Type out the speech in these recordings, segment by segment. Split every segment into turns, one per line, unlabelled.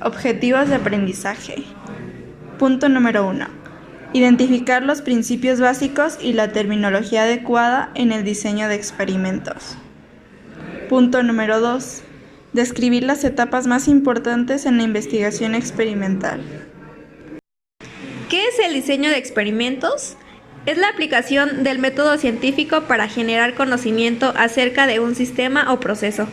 Objetivos de aprendizaje. Punto número 1. Identificar los principios básicos y la terminología adecuada en el diseño de experimentos. Punto número 2. Describir las etapas más importantes en la investigación experimental.
¿Qué es el diseño de experimentos? Es la aplicación del método científico para generar conocimiento acerca de un sistema o proceso,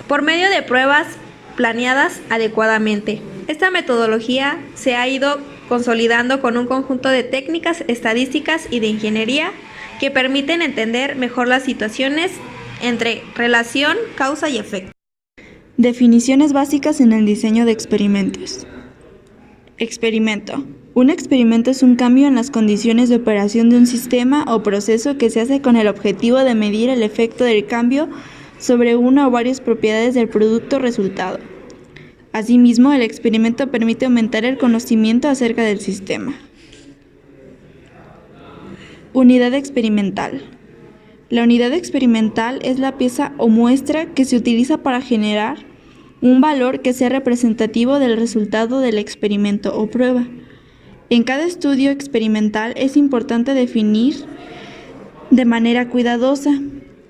por medio de pruebas planeadas adecuadamente. Esta metodología se ha ido consolidando con un conjunto de técnicas estadísticas y de ingeniería que permiten entender mejor las situaciones entre relación, causa y efecto.
Definiciones básicas en el diseño de experimentos. Experimento. Un experimento es un cambio en las condiciones de operación de un sistema o proceso que se hace con el objetivo de medir el efecto del cambio sobre una o varias propiedades del producto resultado. Asimismo, el experimento permite aumentar el conocimiento acerca del sistema. Unidad experimental. La unidad experimental es la pieza o muestra que se utiliza para generar un valor que sea representativo del resultado del experimento o prueba. En cada estudio experimental es importante definir de manera cuidadosa,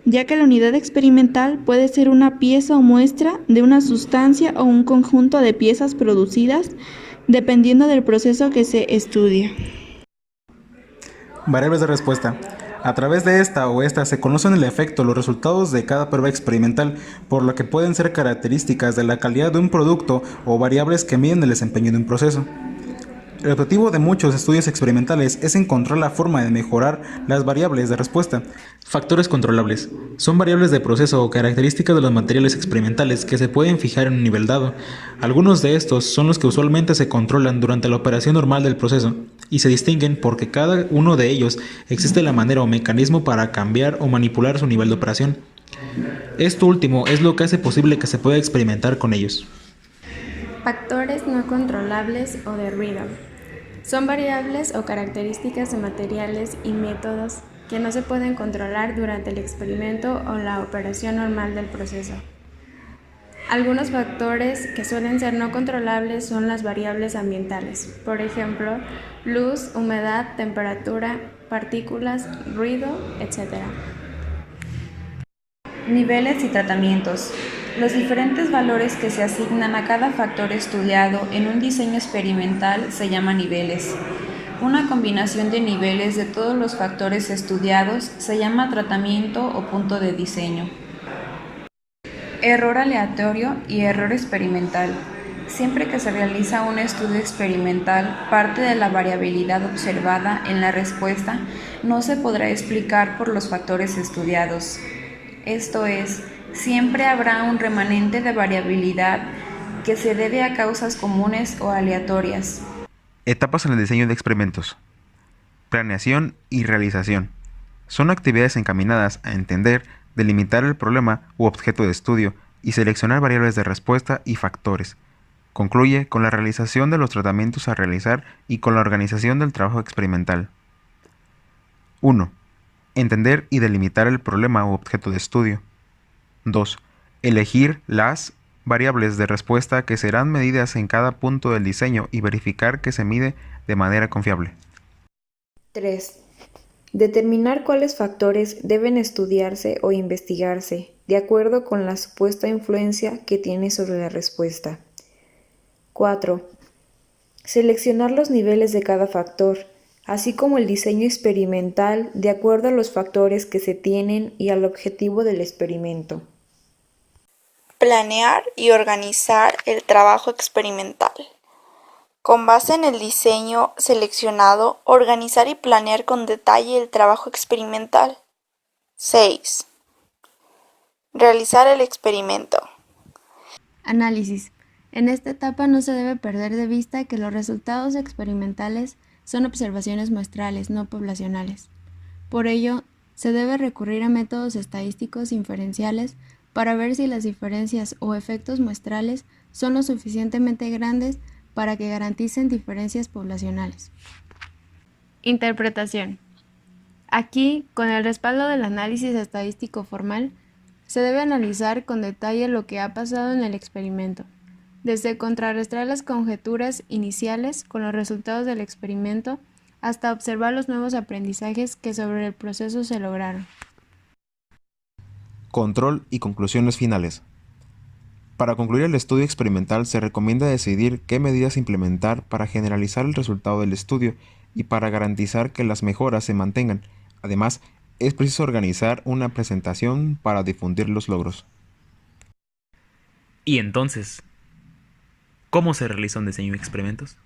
ya que la unidad experimental puede ser una pieza o muestra de una sustancia o un conjunto de piezas producidas, dependiendo del proceso que se estudia.
Variables de respuesta. A través de esta o esta se conocen el efecto, los resultados de cada prueba experimental, por lo que pueden ser características de la calidad de un producto o variables que miden el desempeño de un proceso. El objetivo de muchos estudios experimentales es encontrar la forma de mejorar las variables de respuesta. Factores controlables. Son variables de proceso o características de los materiales experimentales que se pueden fijar en un nivel dado. Algunos de estos son los que usualmente se controlan durante la operación normal del proceso y se distinguen porque cada uno de ellos existe la manera o mecanismo para cambiar o manipular su nivel de operación. Esto último es lo que hace posible que se pueda experimentar con ellos.
Factores no controlables o de ruido. Son variables o características de materiales y métodos que no se pueden controlar durante el experimento o la operación normal del proceso. Algunos factores que suelen ser no controlables son las variables ambientales, por ejemplo, luz, humedad, temperatura, partículas, ruido, etc.
Niveles y tratamientos. Los diferentes valores que se asignan a cada factor estudiado en un diseño experimental se llaman niveles. Una combinación de niveles de todos los factores estudiados se llama tratamiento o punto de diseño. Error aleatorio y error experimental. Siempre que se realiza un estudio experimental, parte de la variabilidad observada en la respuesta no se podrá explicar por los factores estudiados. Esto es, siempre habrá un remanente de variabilidad que se debe a causas comunes o aleatorias.
Etapas en el diseño de experimentos. Planeación y realización. Son actividades encaminadas a entender, delimitar el problema u objeto de estudio y seleccionar variables de respuesta y factores. Concluye con la realización de los tratamientos a realizar y con la organización del trabajo experimental. 1. Entender y delimitar el problema u objeto de estudio. 2. Elegir las variables de respuesta que serán medidas en cada punto del diseño y verificar que se mide de manera confiable.
3. Determinar cuáles factores deben estudiarse o investigarse de acuerdo con la supuesta influencia que tiene sobre la respuesta. 4. Seleccionar los niveles de cada factor, así como el diseño experimental de acuerdo a los factores que se tienen y al objetivo del experimento.
Planear y organizar el trabajo experimental. Con base en el diseño seleccionado, organizar y planear con detalle el trabajo experimental. 6. Realizar el experimento.
Análisis. En esta etapa no se debe perder de vista que los resultados experimentales son observaciones muestrales, no poblacionales. Por ello, se debe recurrir a métodos estadísticos inferenciales para ver si las diferencias o efectos muestrales son lo suficientemente grandes para que garanticen diferencias poblacionales. Interpretación. Aquí, con el respaldo del análisis estadístico formal, se debe analizar con detalle lo que ha pasado en el experimento, desde contrarrestar las conjeturas iniciales con los resultados del experimento hasta observar los nuevos aprendizajes que sobre el proceso se lograron.
Control y conclusiones finales. Para concluir el estudio experimental se recomienda decidir qué medidas implementar para generalizar el resultado del estudio y para garantizar que las mejoras se mantengan. Además, es preciso organizar una presentación para difundir los logros.
Y entonces, ¿cómo se realiza un diseño de experimentos?